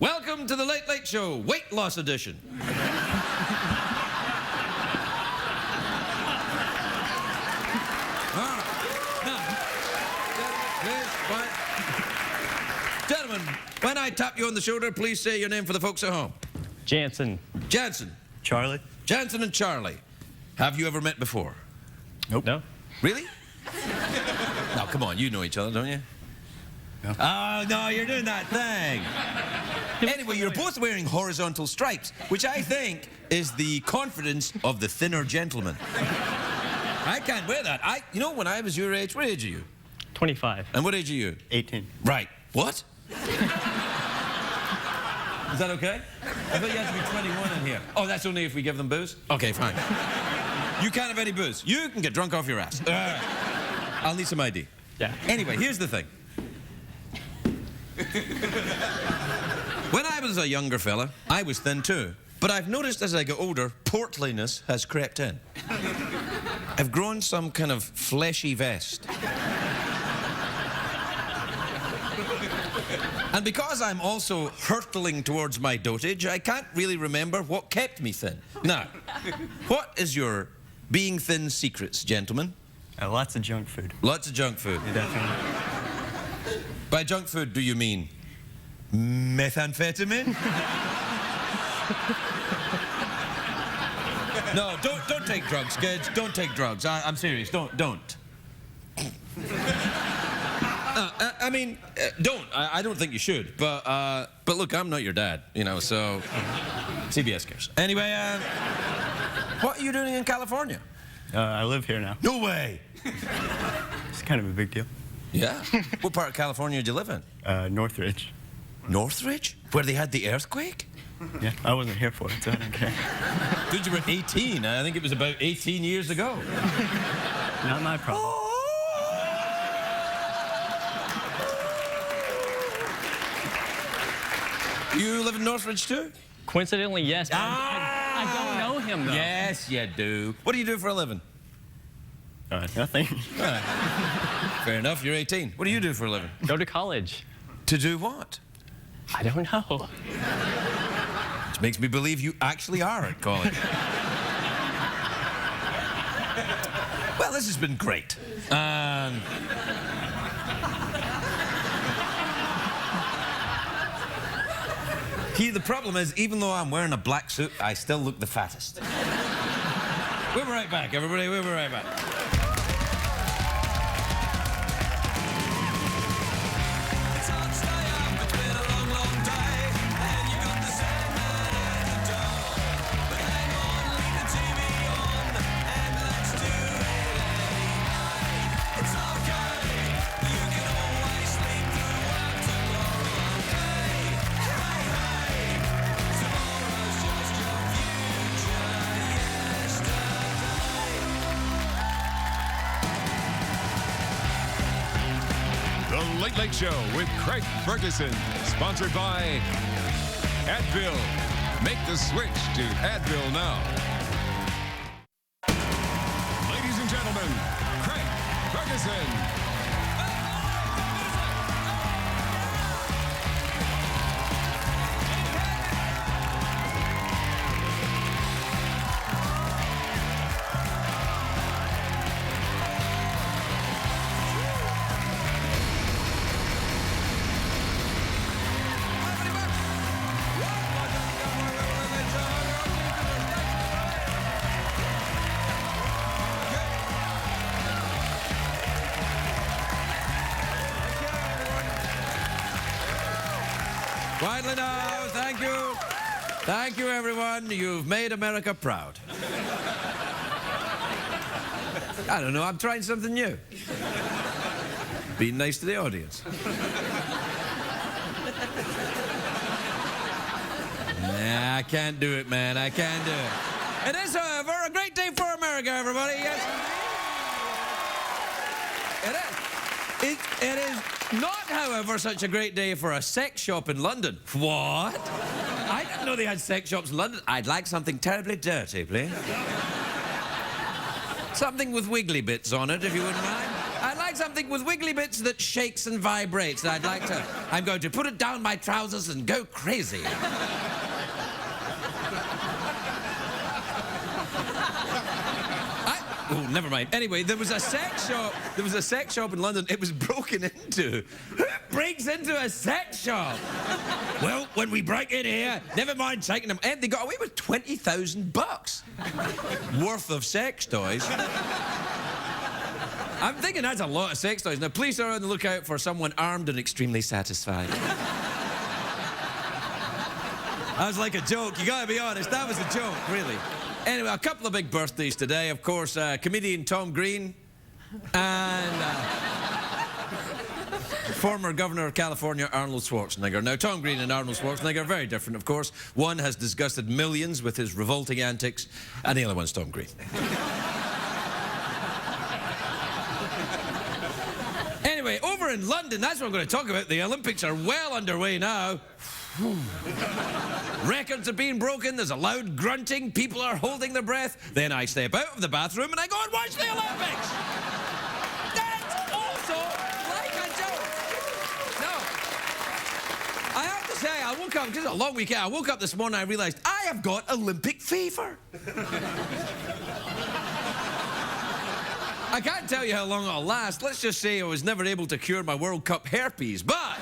Welcome to the Late Late Show, weight loss edition. Gentlemen, when I tap you on the shoulder, please say your name for the folks at home. Jansen. Jansen. Charlie. Jansen and Charlie. Have you ever met before? Nope. No. Really? Now, come on, you know each other, don't you? No. Oh, no, you're doing that thing. Anyway, you're both wearing horizontal stripes, which I think is the confidence of the thinner gentleman. I can't wear that. You know, when I was your age, what age are you? 25. And what age are you? 18. Right. What? Is that okay? I thought you had to be 21 in here. Oh, that's only if we give them booze? Okay, fine. You can't have any booze. You can get drunk off your ass. I'll need some ID. Yeah. Anyway, here's the thing. When I was a younger fella, I was thin too. But I've noticed as I get older, portliness has crept in. I've grown some kind of fleshy vest. And because I'm also hurtling towards my dotage, I can't really remember what kept me thin. Now, what is your being thin secrets, gentlemen? Lots of junk food. Lots of junk food. Yeah, definitely. By junk food, do you mean methamphetamine? No, don't take drugs, kids. Don't take drugs. I'm serious. Don't. Don't. I don't think you should. But look, I'm not your dad, you know, so CBS cares. Anyway, what are you doing in California? I live here now. No way. It's kind of a big deal. Yeah. What part of California do you live in? Northridge. Northridge? Where they had the earthquake? Yeah, I wasn't here for it, so I don't care. Dude, you were 18. I think it was about 18 years ago. Not my problem. You live in Northridge too? Coincidentally, yes. I don't know him, though. Yes, you do. What do you do for a living? Nothing. Fair enough, you're 18. What do you do for a living? Go to college. To do what? I don't know. Which makes me believe you actually are at college. Well, this has been great. The problem is, even though I'm wearing a black suit, I still look the fattest. We'll be right back, everybody. We'll be right back. The Late Late Show with Craig Ferguson, sponsored by Advil. Make the switch to Advil now. Ladies and gentlemen, Craig Ferguson. Quietly now, thank you. Thank you, everyone. You've made America proud. I don't know, I'm trying something new. Being nice to the audience. Nah, I can't do it, man. I can't do it. It is, however, a great day for America, everybody. Yes. It is not, however, such a great day for a sex shop in London. What? I didn't know they had sex shops in London. I'd like something terribly dirty, please. Something with wiggly bits on it, if you wouldn't mind. I'd like something with wiggly bits that shakes and vibrates. I'm going to put it down my trousers and go crazy. Oh, never mind. Anyway, there was a sex shop. There was a sex shop in London. It was broken into. Who breaks into a sex shop? Well, when we break in here, never mind taking them. And they got away with $20,000 worth of sex toys. I'm thinking that's a lot of sex toys. Now, police are on the lookout for someone armed and extremely satisfied. That was like a joke. You gotta be honest. That was a joke, really. Anyway, a couple of big birthdays today. Of course, comedian Tom Green and former Governor of California, Arnold Schwarzenegger. Now, Tom Green and Arnold Schwarzenegger are very different, of course. One has disgusted millions with his revolting antics, and the other one's Tom Green. Anyway, over in London, that's what I'm going to talk about. The Olympics are well underway now. Records are being broken, there's a loud grunting, people are holding their breath. Then I step out of the bathroom and I go and watch the Olympics! That's also like a joke! No. I have to say, I woke up, because it's a long weekend, I woke up this morning and I realised I have got Olympic fever. I can't tell you how long it'll last. Let's just say I was never able to cure my World Cup herpes, but...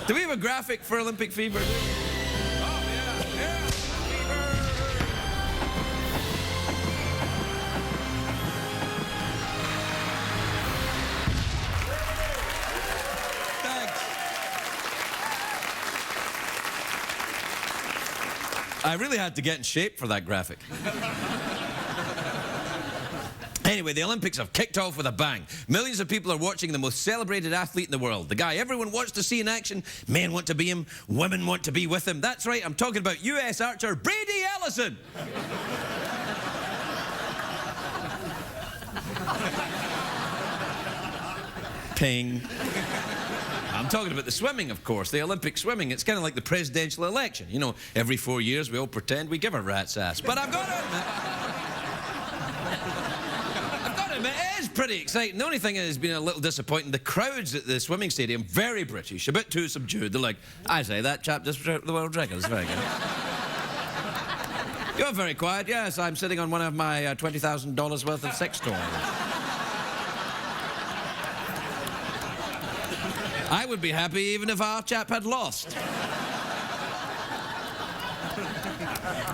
Do we have a graphic for Olympic fever? Oh, yeah, fever. Thanks. I really had to get in shape for that graphic. Anyway, the Olympics have kicked off with a bang. Millions of people are watching the most celebrated athlete in the world. The guy everyone wants to see in action. Men want to be him. Women want to be with him. That's right, I'm talking about US archer Brady Ellison. Ping. I'm talking about the swimming, of course, the Olympic swimming. It's kind of like the presidential election. You know, every 4 years we all pretend we give a rat's ass. But I've got to admit... It is pretty exciting. The only thing that has been a little disappointing, the crowds at the swimming stadium, very British, a bit too subdued. They're like, I say, that chap just broke the world record. It's very good. You're very quiet. Yes, I'm sitting on one of my $20,000 worth of sex toys. I would be happy even if our chap had lost.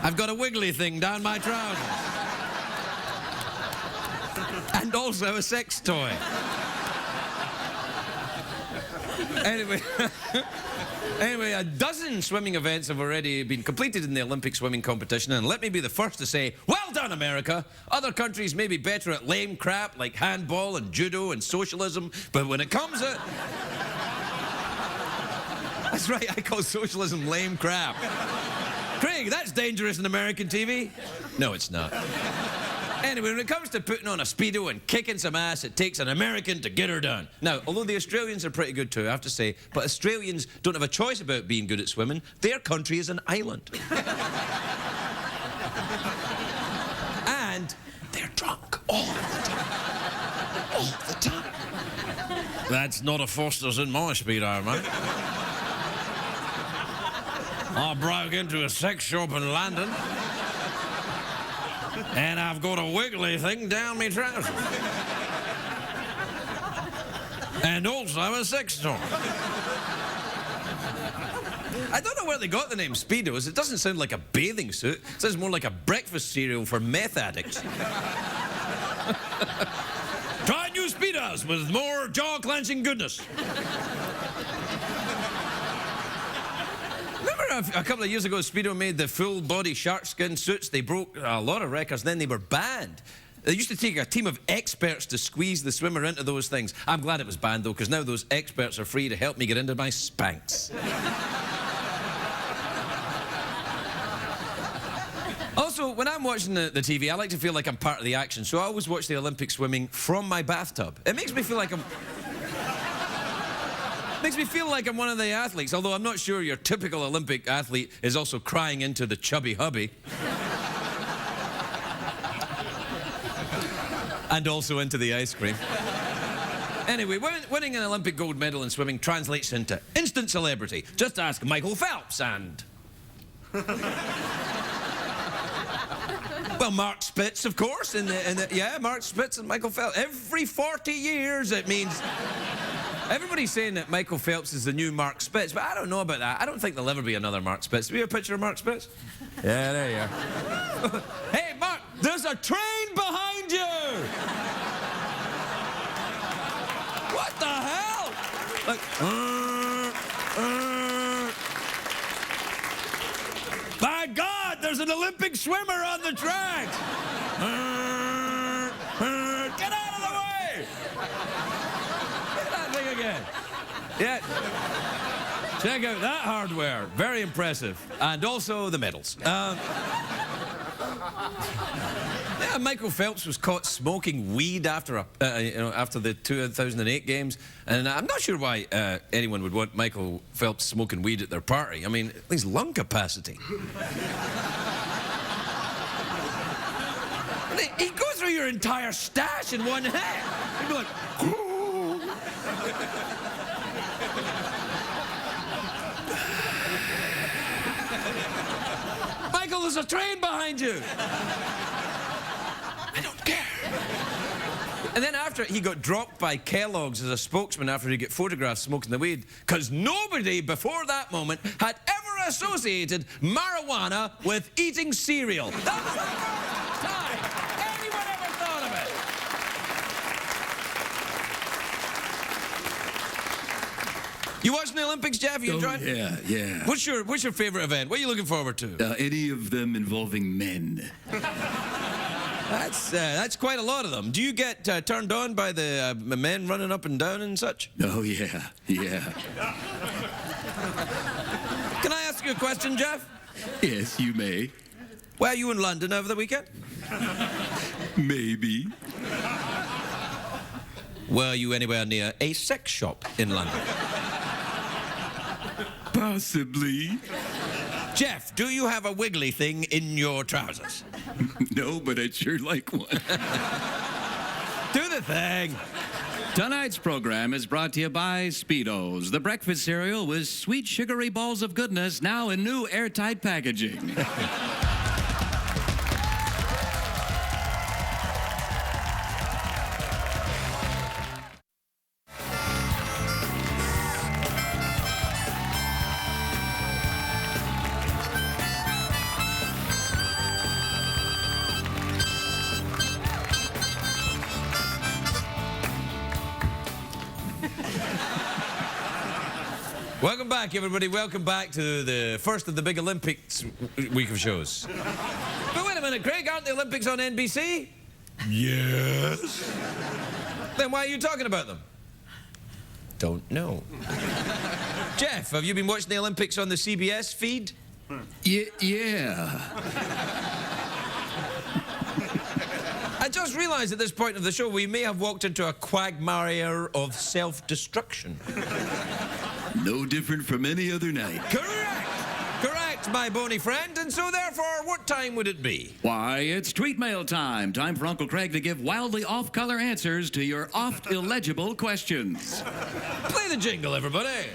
I've got a wiggly thing down my trousers. And also a sex toy. Anyway, a dozen swimming events have already been completed in the Olympic swimming competition, and let me be the first to say, well done, America. Other countries may be better at lame crap like handball and judo and socialism, but when it comes to... That's right, I call socialism lame crap. Craig, that's dangerous in American TV. No, it's not. Anyway, when it comes to putting on a Speedo and kicking some ass, it takes an American to get her done. Now, although the Australians are pretty good too, I have to say, but Australians don't have a choice about being good at swimming. Their country is an island. And they're drunk all the time. All the time. That's not a Foster's in my Speedo, mate. I broke into a sex shop in London. And I've got a wiggly thing down my trousers. And also a sex toy. I don't know where they got the name Speedos. It doesn't sound like a bathing suit. It sounds more like a breakfast cereal for meth addicts. Try new Speedos with more jaw-clenching goodness. A couple of years ago, Speedo made the full-body sharkskin suits. They broke a lot of records, and then they were banned. They used to take a team of experts to squeeze the swimmer into those things. I'm glad it was banned, though, because now those experts are free to help me get into my Spanx. Also, when I'm watching the TV, I like to feel like I'm part of the action, so I always watch the Olympic swimming from my bathtub. It makes me feel like I'm... Makes me feel like I'm one of the athletes, although I'm not sure your typical Olympic athlete is also crying into the chubby hubby. And also into the ice cream. Anyway, winning an Olympic gold medal in swimming translates into instant celebrity. Just ask Michael Phelps and... Well, Mark Spitz, of course, yeah, Mark Spitz and Michael Phelps. Every 40 years, it means... Everybody's saying that Michael Phelps is the new Mark Spitz, but I don't know about that. I don't think there'll ever be another Mark Spitz. Do we have a picture of Mark Spitz? Yeah, there you are. Hey, Mark, there's a train behind you! What the hell? Like, My God, there's an Olympic swimmer on the track! Get out of the way! Look at that thing again. Yeah. Check out that hardware. Very impressive. And also the medals. Yeah, Michael Phelps was caught smoking weed after after the 2008 games, and I'm not sure why anyone would want Michael Phelps smoking weed at their party. I mean, at least lung capacity. He'd go through your entire stash in one hit. He'd be like, Michael, there's a train behind you. I don't care. And then after he got dropped by Kellogg's as a spokesman after he got photographed smoking the weed, because nobody before that moment had ever associated marijuana with eating cereal. That was the first time anyone ever thought of it. You watching the Olympics, Jeff? You enjoying? Yeah. What's your favorite event? What are you looking forward to? Any of them involving men. That's quite a lot of them. Do you get turned on by the men running up and down and such? Oh, yeah. Can I ask you a question, Jeff? Yes, you may. Were you in London over the weekend? Maybe. Were you anywhere near a sex shop in London? Possibly. Jeff, do you have a wiggly thing in your trousers? No, but I'd sure like one. Do the thing. Tonight's program is brought to you by Speedos, the breakfast cereal with sweet sugary balls of goodness, now in new airtight packaging. Welcome back, everybody. Welcome back to the first of the big Olympics week of shows. But wait a minute, Craig, aren't the Olympics on NBC? Yes. Then why are you talking about them? Don't know. Jeff, have you been watching the Olympics on the CBS feed? Yeah. I just realized at this point of the show we may have walked into a quagmire of self-destruction. No different from any other night. Correct, my bony friend. And so therefore, what time would it be? Why, it's tweet mail time. Time for Uncle Craig to give wildly off-color answers to your oft-illegible questions. Play the jingle, everybody.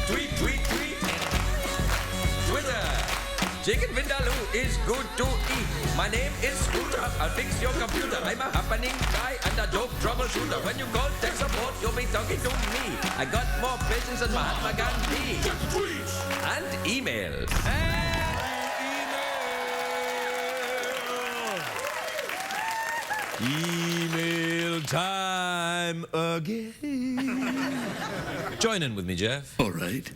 Tweet. Twitter. Chicken Vindaloo is good to eat. My name is Scooter. I'll fix your computer. I'm a happening guy and a dope troubleshooter. When you call tech support, you'll be talking to me. I got more patience than Mahatma Gandhi. And emails. Email time again. Join in with me, Jeff. All right.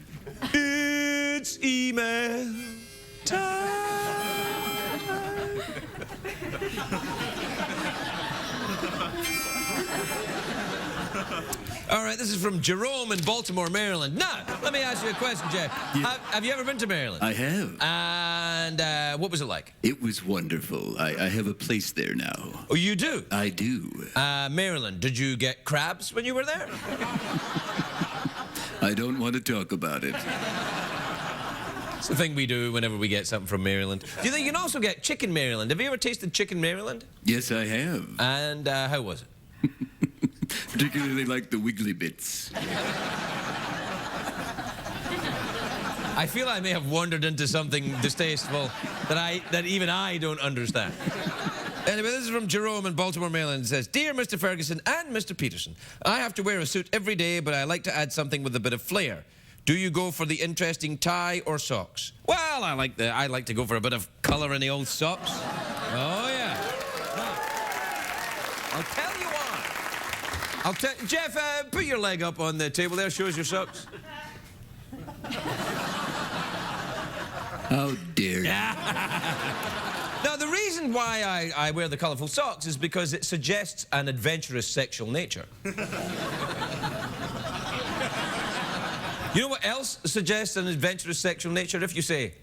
It's email time. All right, this is from Jerome in Baltimore, Maryland. Now, let me ask you a question, Jeff. Yeah. Have you ever been to Maryland? I have. And what was it like? It was wonderful. I have a place there now. Oh, you do? I do. Maryland, did you get crabs when you were there? I don't want to talk about it. It's the thing we do whenever we get something from Maryland. Do you think you can also get chicken Maryland? Have you ever tasted chicken Maryland? Yes, I have. And how was it? Particularly like the wiggly bits. I feel I may have wandered into something distasteful that even I don't understand. Anyway, this is from Jerome in Baltimore, Maryland. It says, Dear Mr. Ferguson and Mr. Peterson, I have to wear a suit every day, but I like to add something with a bit of flair. Do you go for the interesting tie or socks? Well, I like to go for a bit of colour in the old socks. Oh, yeah. I'll tell you why. Jeff, put your leg up on the table there. Show us your socks. How dare you? Now, the reason why I wear the colourful socks is because it suggests an adventurous sexual nature. You know what else suggests an adventurous sexual nature? If you say,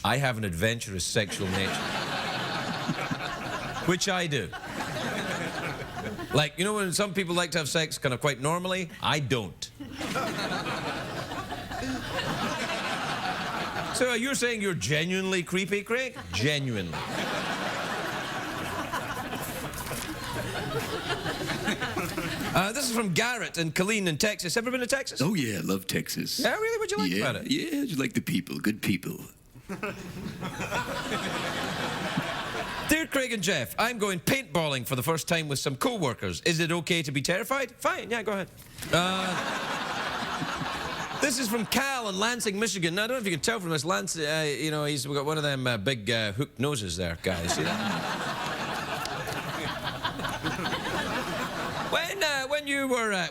I have an adventurous sexual nature. Which I do. Like, you know when some people like to have sex kind of quite normally? I don't. So you're saying you're genuinely creepy, Craig? Genuinely. This is from Garrett in Killeen in Texas. Ever been to Texas? Oh, yeah, I love Texas. Yeah, really? What'd you like about it? Yeah, just like the people. Good people. Dear Craig and Jeff, I'm going paintballing for the first time with some co-workers. Is it okay to be terrified? Fine, yeah, go ahead. This is from Cal in Lansing, Michigan. Now, I don't know if you can tell from this. Lansing, you know, he's got one of them big hooked noses there, guys. See that?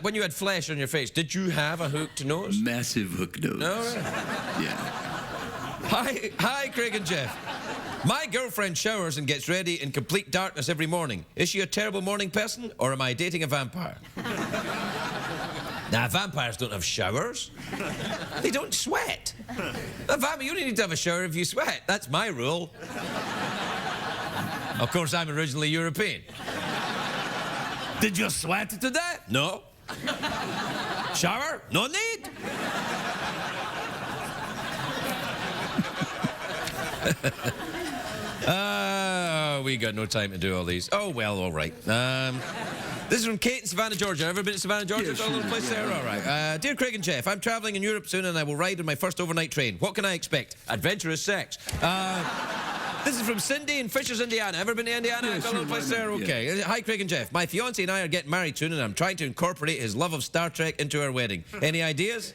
When you had flesh on your face, did you have a hooked nose? Massive hook nose. No, right. Yeah. Hi, Craig and Jeff. My girlfriend showers and gets ready in complete darkness every morning. Is she a terrible morning person, or am I dating a vampire? Now, vampires don't have showers. They don't sweat. A vampire, you only need to have a shower if you sweat. That's my rule. Of course, I'm originally European. Did you sweat to death? No. Shower? No need. We got no time to do all these. Oh, well, all right. This is from Kate in Savannah, Georgia. Ever been to Savannah, Georgia? Yeah, It's a little place there? All right. Dear Craig and Jeff, I'm travelling in Europe soon and I will ride on my first overnight train. What can I expect? Adventurous sex. This is from Cindy in Fishers, Indiana. Ever been to Indiana? Yeah, It's a little place there? Okay. Yeah. Hi, Craig and Jeff. My fiancé and I are getting married soon and I'm trying to incorporate his love of Star Trek into our wedding. Any ideas?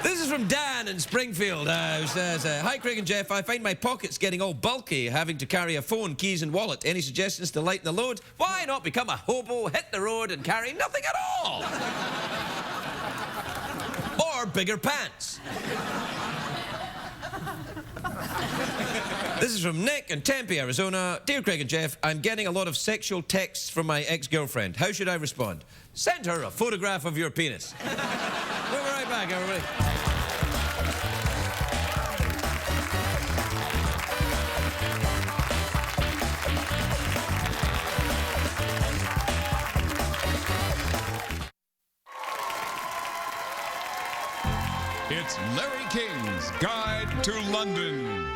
This is from Dan in Springfield, who says, Hi, Craig and Jeff. I find my pockets getting all bulky, having to carry a phone, keys, and wallet. Any suggestions to lighten the load? Why not become a hobo, hit the road, and carry nothing at all? Or bigger pants. This is from Nick in Tempe, Arizona. Dear Craig and Jeff, I'm getting a lot of sexual texts from my ex-girlfriend. How should I respond? Send her a photograph of your penis. We'll be right back, everybody. It's Larry King's Guide to London.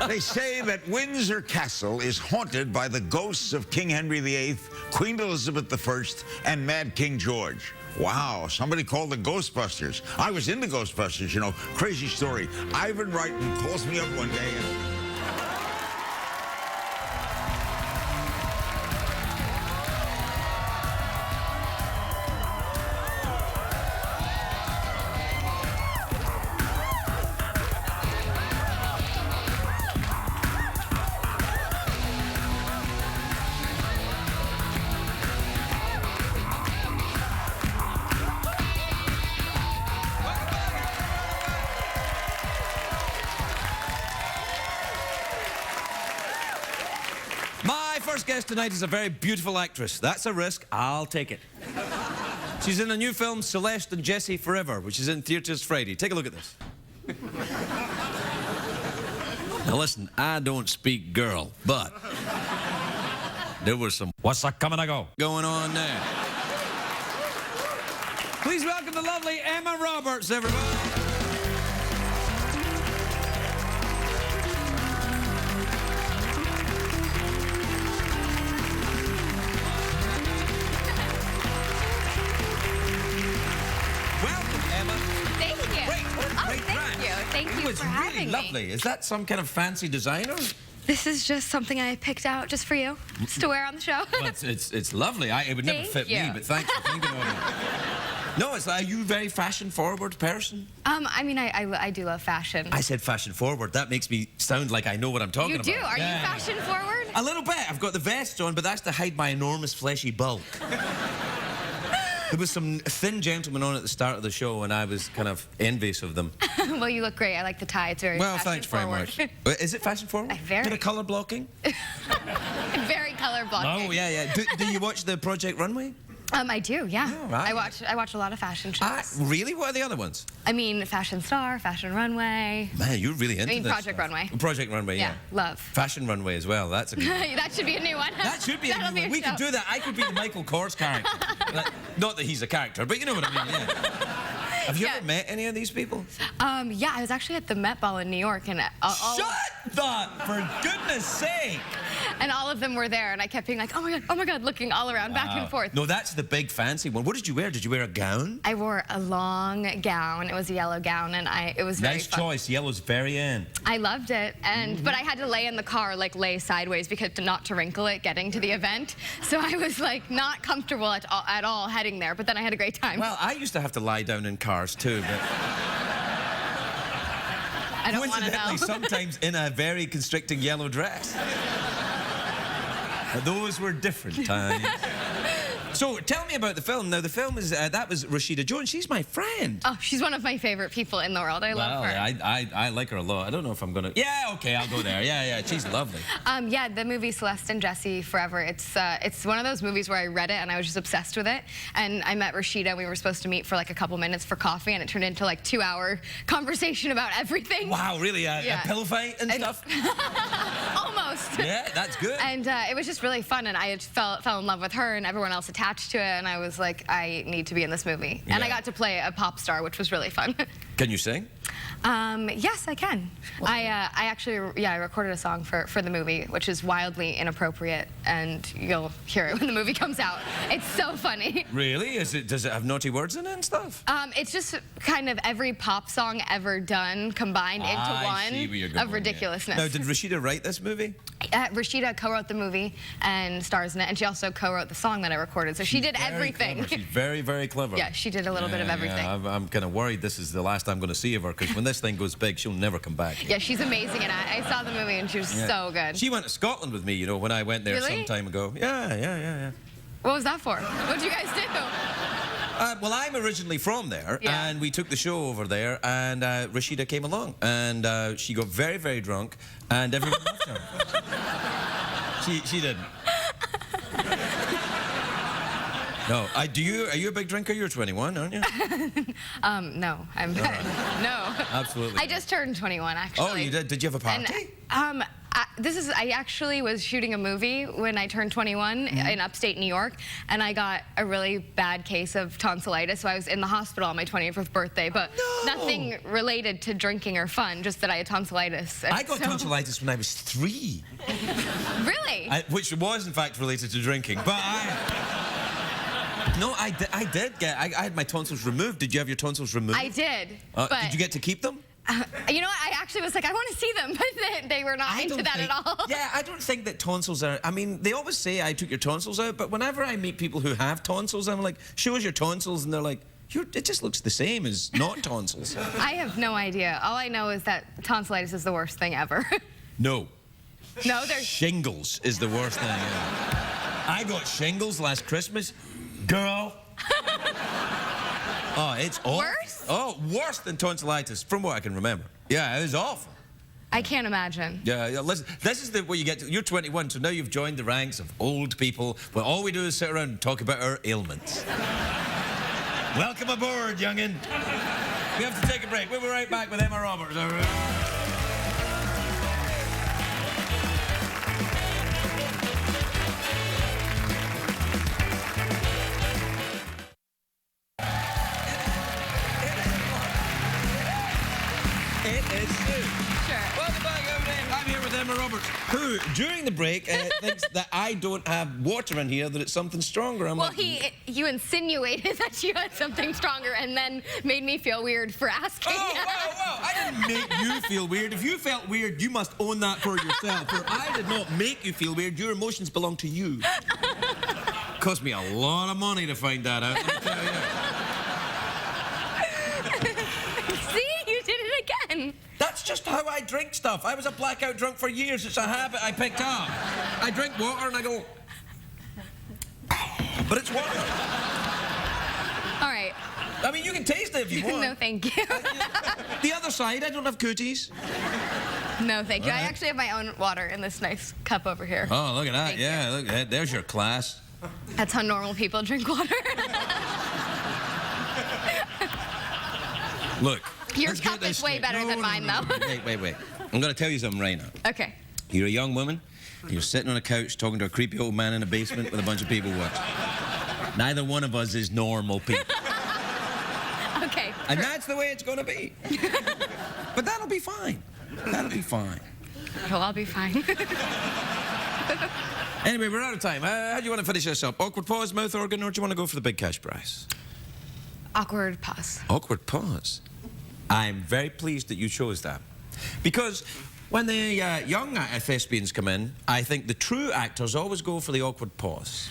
They say that Windsor Castle is haunted by the ghosts of King Henry VIII, Queen Elizabeth I, and Mad King George. Wow, somebody called the Ghostbusters. I was in the Ghostbusters, you know. Crazy story. Ivan Reitman calls me up one day and... My first guest tonight is a very beautiful actress. That's a risk. I'll take it. She's in a new film, Celeste and Jesse Forever, which is in theaters Friday. Take a look at this. Now listen, I don't speak girl, but there was some what's that coming to go going on there. Please welcome the lovely Emma Roberts, everybody. Welcome, Emma. Thank you. Great Thank dress. you. Thank you It's for really having lovely. me. Is that some kind of fancy designer? This is just something I picked out just for you, just to wear on the show. Well, it's lovely. It would never Thank fit me, you. but thanks for thinking of it. No, are you a very fashion-forward person? I mean, I do love fashion. I said fashion-forward. That makes me sound like I know what I'm talking You about. do? Are you fashion forward? A little bit. I've got the vest on, but that's to hide my enormous fleshy bulk. There was some thin gentlemen on at the start of the show, and I was kind of envious of them. Well, you look great. I like the tie. It's very Well, fashion thanks very forward. much. Is it fashion-forward? Very. Bit of colour blocking? Very color blocking. Oh, yeah. Do you watch the Project Runway? I do, yeah. Oh, right. I watch a lot of fashion shows. Really? What are the other ones? I mean, Fashion Star, Fashion Runway. Man, you're really into this Project stuff. Runway. Project Runway, yeah. Love. Fashion Runway as well. That's a good one. That should be a new one. That should be a That'll new one. We show. could do that. I could be the Michael Kors character. Not that he's a character, but you know what I mean, yeah. Have you ever met any of these people? Yeah, I was actually at the Met Ball in New York, and Shut up! For goodness sake! and all of them were there, and I kept being like, oh my god, looking all around, back and forth. No, that's the big fancy one. What did you wear? Did you wear a gown? I wore a long gown. It was a yellow gown, and it was very Nice fun. choice. Yellow's very in. I loved it, but I had to lay in the car, like lay sideways, because not to wrinkle it getting to the event. So I was like not comfortable at all heading there, but then I had a great time. Well, I used to have to lie down in cars too, but I don't want to know. coincidentally, sometimes in a very constricting yellow dress. Those were different times. So tell me about the film. Now the film is that was Rashida Jones. She's my friend. Oh, she's one of my favorite people in the world. I love her. I like her a lot. I don't know if I'm gonna. Yeah, okay, I'll go there. Yeah, she's lovely. Yeah, the movie Celeste and Jesse Forever. It's one of those movies where I read it and I was just obsessed with it. And I met Rashida. We were supposed to meet for like a couple minutes for coffee, and it turned into like 2-hour conversation about everything. Wow, really? A pillow fight and stuff? Almost. Yeah, that's good. And it was just really fun, and I had fell in love with her and everyone else attached to it, and I was like, I need to be in this movie. And I got to play a pop star, which was really fun. Can you sing? Yes, I can. I actually, I recorded a song for the movie, which is wildly inappropriate, and you'll hear it when the movie comes out. It's so funny. Really? Does it have naughty words in it and stuff? It's just kind of every pop song ever done combined into I see where you're one going, of ridiculousness. Now, did Rashida write this movie? Rashida co-wrote the movie and stars in it, and she also co-wrote the song that I recorded, so she did Very everything. clever. She's very, very clever. Yeah, she did a little bit of everything. Yeah, I'm kind of worried this is the last I'm going to see of her, because when this thing goes big, she'll never come back. Yeah, she's amazing, and I saw the movie, and she was so good. She went to Scotland with me, you know, when I went there Really? some time ago. Yeah. What was that for? What did you guys do? Well, I'm originally from there, Yeah. and we took the show over there, and Rashida came along, and she got very, very drunk, and everyone loved her. She didn't. No, are you a big drinker? You're 21, aren't you? No, I'm no. Absolutely. I just turned 21, actually. Oh, you did? Did you have a party? And, I actually was shooting a movie when I turned 21 in upstate New York, and I got a really bad case of tonsillitis, so I was in the hospital on my 25th birthday, but nothing related to drinking or fun, just that I had tonsillitis. I got tonsillitis when I was 3. Really? Which was, in fact, related to drinking, but No, I did get... I had my tonsils removed. Did you have your tonsils removed? I did, but... Did you get to keep them? You know what? I actually was like, I want to see them, but they were not into that at all. Yeah, I don't think that tonsils are... I mean, they always say I took your tonsils out, but whenever I meet people who have tonsils, I'm like, show us your tonsils, and they're like, it just looks the same as not tonsils. I have no idea. All I know is that tonsillitis is the worst thing ever. No. No, there's... Shingles is the worst thing ever. I got shingles last Christmas. Girl. Oh, it's awful. Worse? Oh, worse than tonsillitis, from what I can remember. Yeah, it was awful. I can't imagine. Yeah, listen, this is what you get to. You're 21, so now you've joined the ranks of old people. Well, all we do is sit around and talk about our ailments. Welcome aboard, youngin'. We have to take a break. We'll be right back with Emma Roberts. is Sue. Sure. Welcome back, everybody. I'm here with Emma Roberts, who, during the break, thinks that I don't have water in here, that it's something stronger. I'm Well, like, you insinuated that you had something stronger and then made me feel weird for asking. Oh, wow. I didn't make you feel weird. If you felt weird, you must own that for yourself. For I did not make you feel weird. Your emotions belong to you. Cost me a lot of money to find that out, let me tell you. See? You did it again. That's just how I drink stuff. I was a blackout drunk for years. It's a habit I picked up. I drink water and I go... But it's water. All right. I mean, you can taste it if you want. No, thank you. The other side, I don't have cooties. No, thank you. All right. I actually have my own water in this nice cup over here. Oh, look at that. Thank Yeah, you. look at that. There's your class. That's how normal people drink water. Look. Your let's get cup this is way straight. better than mine, though. Wait. I'm going to tell you something right now. Okay. You're a young woman. You're sitting on a couch talking to a creepy old man in a basement with a bunch of people watching. Neither one of us is normal people. Okay. And that's the way it's going to be. But that'll be fine. That'll be fine. Well, I'll be fine. Anyway, we're out of time. How do you want to finish this up? Awkward pause, mouth organ, or do you want to go for the big cash prize? Awkward pause. Awkward pause. I'm very pleased that you chose that. Because when the young thespians come in, I think the true actors always go for the awkward pause.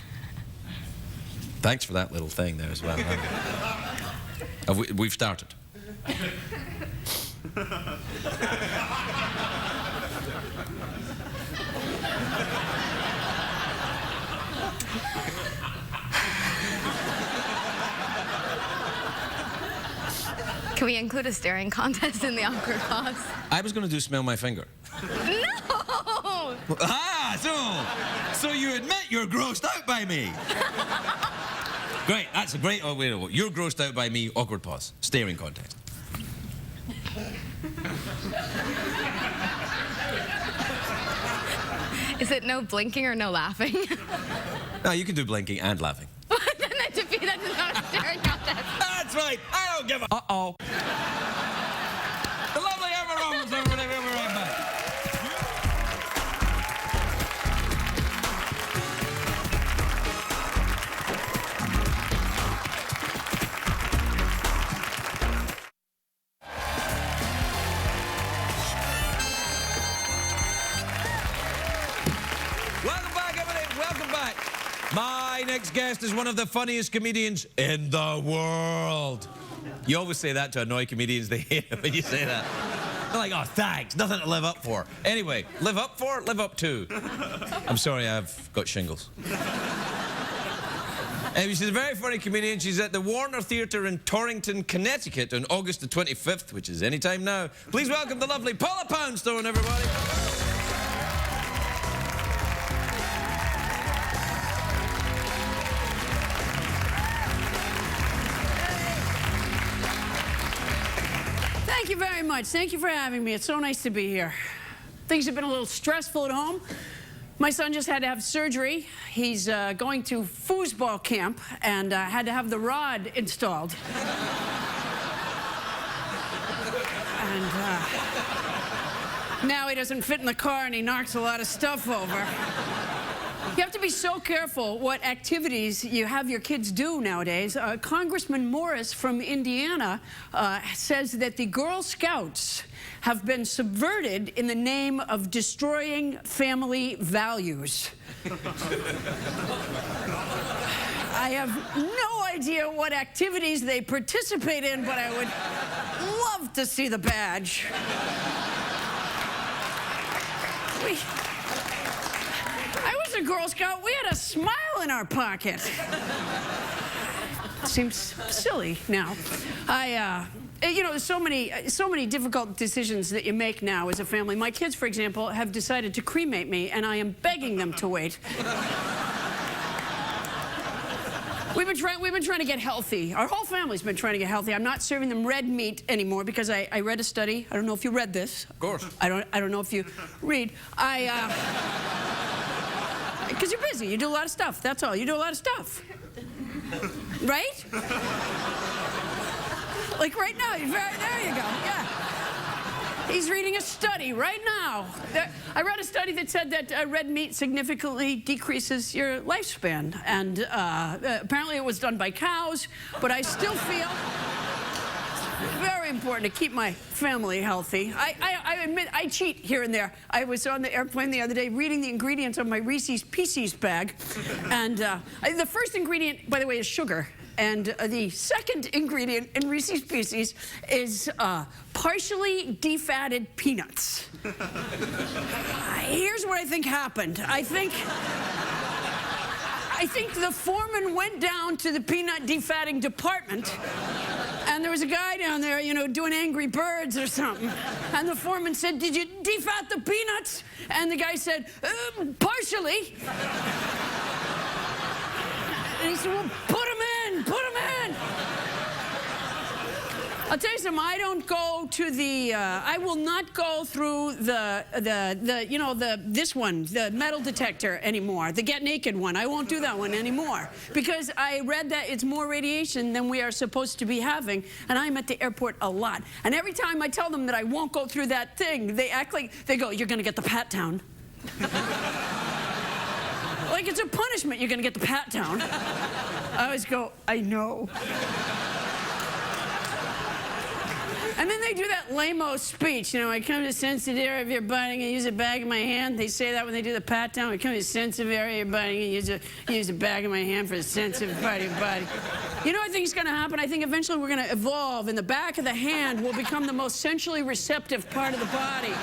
Thanks for that little thing there as well. We've started. Can we include a staring contest in the awkward pause? I was going to do smell my finger. No! So you admit you're grossed out by me. Great, that's a great way to go. You're grossed out by me, awkward pause, staring contest. Is it no blinking or no laughing? No, you can do blinking and laughing. Then that defeats that is not a staring contest. That's right, I don't give a... Uh-oh. The lovely Emma Roberts, everybody, we'll be right back. Welcome back, everybody. Welcome back. My next guest is one of the funniest comedians in the world. You always say that to annoy comedians. They hate it when you say that. They're like, oh, thanks. Nothing to live up for. Anyway, live up for, live up to. I'm sorry, I've got shingles. Anyway, she's a very funny comedian. She's at the Warner Theatre in Torrington, Connecticut on August the 25th, which is any time now. Please welcome the lovely Paula Poundstone, everybody. Thank you very much. Thank you for having me. It's so nice to be here. Things have been a little stressful at home. My son just had to have surgery. He's going to foosball camp and had to have the rod installed. And now he doesn't fit in the car and he knocks a lot of stuff over. You have to be so careful what activities you have your kids do nowadays. Congressman Morris from Indiana says that the Girl Scouts have been subverted in the name of destroying family values. I have no idea what activities they participate in, but I would love to see the badge. I was a Girl Scout. We had a smile in our pocket. Seems silly now. You know, there's so many difficult decisions that you make now as a family. My kids, for example, have decided to cremate me, and I am begging them to wait. We've been trying to get healthy. Our whole family's been trying to get healthy. I'm not serving them red meat anymore because I read a study. I don't know if you read this. Of course. I don't know if you read. Because you're busy. You do a lot of stuff. That's all. You do a lot of stuff. Right? Like right now. There you go. Yeah. He's reading a study right now. I read a study that said that red meat significantly decreases your lifespan. And apparently it was done by cows, but I still feel it's very important to keep my family healthy. I admit I cheat here and there. I was on the airplane the other day reading the ingredients on my Reese's Pieces bag. And the first ingredient, by the way, is sugar. And the second ingredient in Reese's Pieces is partially defatted peanuts. Here's what I think happened. I think the foreman went down to the peanut defatting department, and there was a guy down there, you know, doing Angry Birds or something. And the foreman said, "Did you defat the peanuts?" And the guy said, "Partially." And he said, "Well, put them in, put them in." I'll tell you something, I don't go to the, I will not go through this one, the metal detector anymore, the get naked one. I won't do that one anymore because I read that it's more radiation than we are supposed to be having, and I'm at the airport a lot. And every time I tell them that I won't go through that thing, they act like, they go, "You're gonna get the pat down." Like it's a punishment, you're gonna get the pat down. I always go, "I know." And then they do that lame-o speech, you know, "I come to sensitive area of your body and use a bag in my hand." They say that when they do the pat down. "I come to sensitive area of your body and use a bag in my hand for the sensitive part of your body." You know what I think is going to happen? I think eventually we're going to evolve, and the back of the hand will become the most sensually receptive part of the body.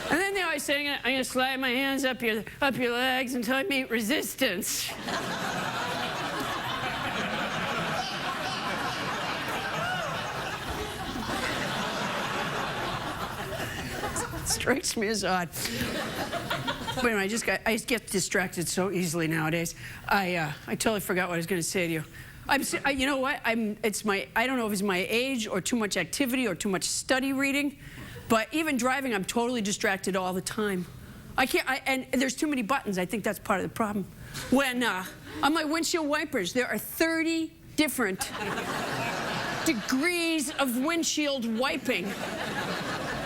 And then they always say, I'm gonna slide my hands up your legs until I meet resistance. Strikes me as odd. But anyway, I get distracted so easily nowadays. I totally forgot what I was going to say to you. You know what? I don't know if it's my age or too much activity or too much study reading, but even driving, I'm totally distracted all the time. I can't. And there's too many buttons. I think that's part of the problem. When on my windshield wipers, there are 30 different degrees of windshield wiping.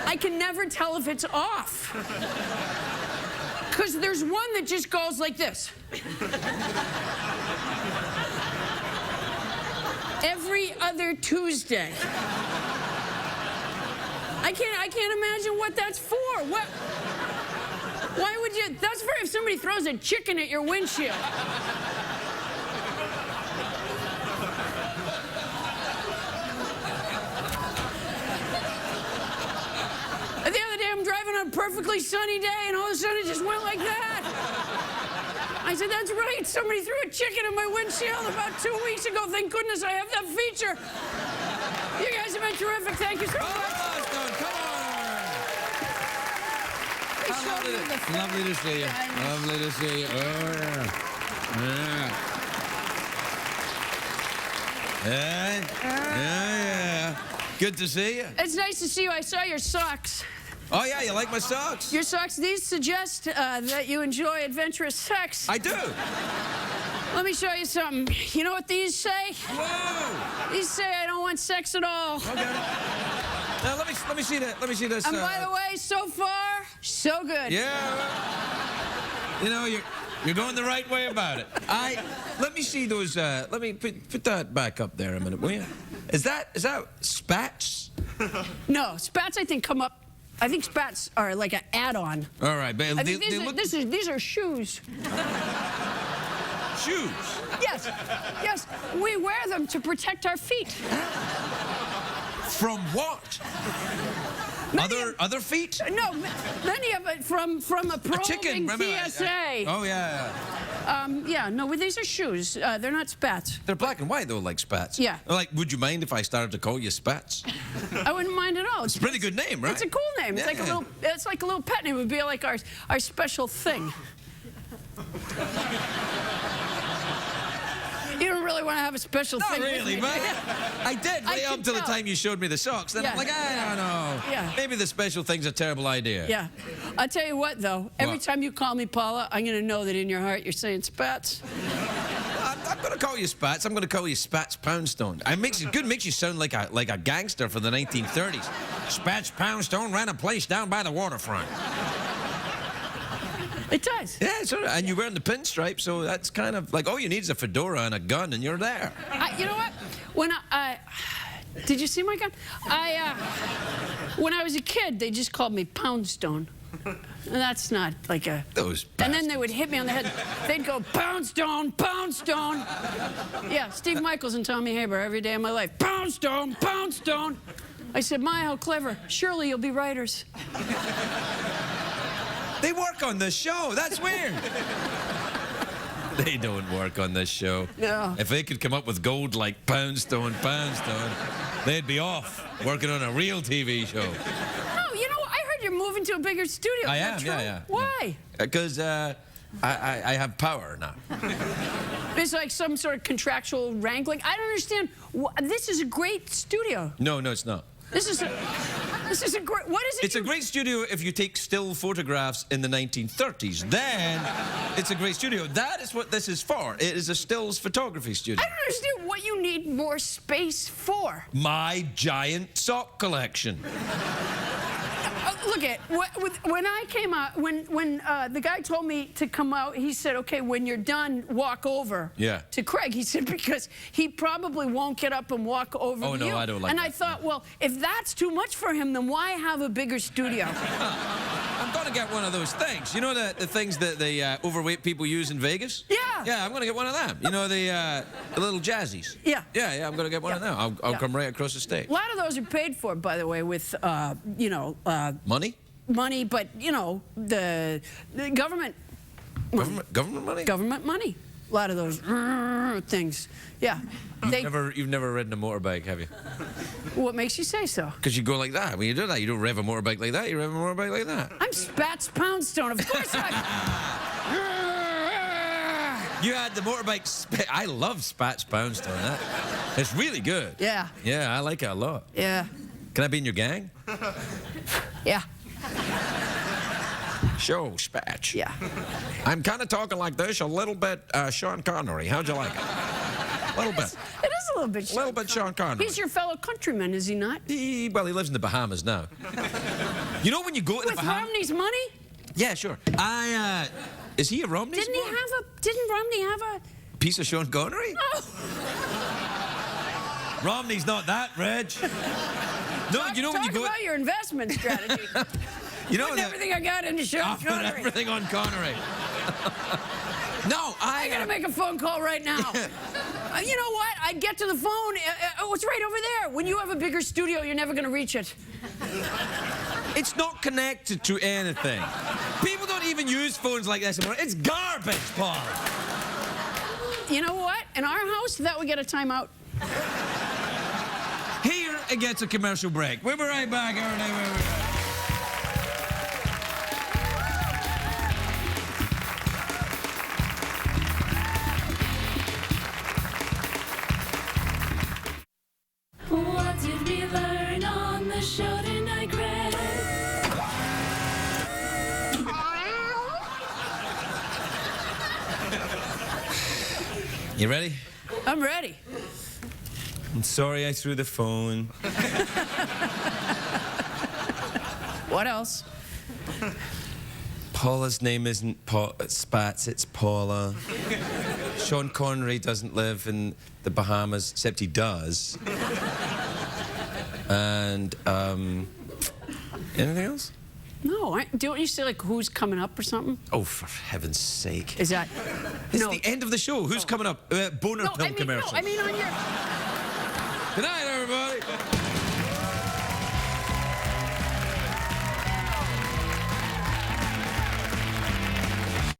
I can never tell if it's off. Because there's one that just goes like this. Every other Tuesday. I can't imagine what that's for. Why would you? That's for if somebody throws a chicken at your windshield. The other day, I'm driving on a perfectly sunny day, and all of a sudden, it just went like that. I said, "That's right. Somebody threw a chicken in my windshield about 2 weeks ago. Thank goodness I have that feature." You guys have been terrific. Thank you so much. Lovely to see you. Lovely to see you. Yeah. Good to see you. It's nice to see you. I saw your socks. Oh, yeah, you like my socks? Your socks, these suggest that you enjoy adventurous sex. I do. Let me show you something. You know what these say? Whoa. These say I don't want sex at all. Okay. Now, let me see that. Let me see this. And by the way, so far, so good. Yeah. You know, you're going the right way about it. Let me see those. Let me put that back up there a minute, will you? Is that spats? No, spats I think come up. I think spats are like an add-on. All right, but I think these are shoes. Shoes? Yes. We wear them to protect our feet. From what? Other feet? No, many of it from a probing chicken. PSA. Oh, yeah. Yeah, no, these are shoes. They're not spats. They're black and white, though, like spats. Yeah. Like, would you mind if I started to call you Spats? I wouldn't mind at all. It's a pretty good name, right? It's a cool name. Yeah. It's like a little pet name. It would be like our special thing. You don't really want to have a special thing. Not really, but I did right up till the time you showed me the socks. Then I'm like, I don't know. Yeah. Maybe the special thing's a terrible idea. Yeah. I'll tell you what, though. Every What? time you call me Paula, I'm going to know that in your heart you're saying spats. I'm going to to call you Spats. I'm going to call you Spats Poundstone. It makes you sound like a gangster from the 1930s. Spats Poundstone ran a place down by the waterfront. It does. Yeah, sort of. And you're wearing the pinstripe, so that's kind of like all you need is a fedora and a gun, and you're there. You know what? When did you see my gun? When I was a kid, they just called me Poundstone. And that's not like a... Those And then they would hit me on the head. They'd go, Poundstone, Poundstone. Yeah, Steve Michaels and Tommy Haber every day of my life. Poundstone, Poundstone. I said, my, how clever. Surely you'll be writers. They work on this show. That's weird. They don't work on this show. No. If they could come up with gold like Poundstone, they'd be off working on a real TV show. Oh, you know, I heard you're moving to a bigger studio. I Is am, that true? yeah. Why? Because I have power now. It's like some sort of contractual wrangling. I don't understand. This is a great studio. No, it's not. This is a great... What is it? It's a great studio if you take still photographs in the 1930s. Then it's a great studio. That is what this is for. It is a stills photography studio. I don't understand what you need more space for. My giant sock collection. Look at when I came out, when the guy told me to come out, he said, okay, when you're done, walk over to Craig. He said, because he probably won't get up and walk over to you. Oh, no, I don't like that. And I thought, well, if that's too much for him, then why have a bigger studio? I'm going to get one of those things. You know the things that the overweight people use in Vegas? Yeah. Yeah, I'm going to get one of them. You know, the little jazzies? Yeah. Yeah, I'm going to get one of them. I'll come right across the stage. A lot of those are paid for, by the way, with, you know... Money? Money, but, you know, the government... Government money? Government money. A lot of those things. Yeah. You've never ridden a motorbike, have you? What makes you say so? Because you go like that. When you do that, you don't rev a motorbike like that. You rev a motorbike like that. I'm Spats Poundstone. Of course I... You had the motorbike... I love Spats Poundstone. It's really good. Yeah. Yeah, I like it a lot. Yeah. Can I be in your gang? Yeah. Show, Spatch. Yeah. I'm kind of talking like this, a little bit Sean Connery. How'd you like it? A little bit. It is a little bit Sean A little bit Sean Connery. He's your fellow countryman, is he not? Well, he lives in the Bahamas now. You know when you go to the Bahamas... With Romney's money? Yeah, sure. Is he a Romney's Didn't Romney have a... piece of Sean Connery? No. Romney's not that, Reg. No, you know when you go... Talk about your investment strategy. You know Putting everything I got into Sean I'll Connery. put everything on Connery. No, I gotta make a phone call right now. You know what? I get to the phone. Oh, it's right over there. When you have a bigger studio, you're never gonna reach it. It's not connected to anything. People don't even use phones like this anymore. It's garbage, Paul. You know what? In our house, that would get a timeout. Here, it gets a commercial break. We'll be right back. What did we learn on the show tonight, Craig? You ready? I'm ready. I'm sorry I threw the phone. What else? Paula's name isn't Spats, it's Paula. Sean Connery doesn't live in the Bahamas, except he does. And, anything else? No, don't you say, like, who's coming up or something? Oh, for heaven's sake. Is that... It's no. the end of the show. Who's coming up? Boner pill commercial. No, I mean on your... Good night, everybody.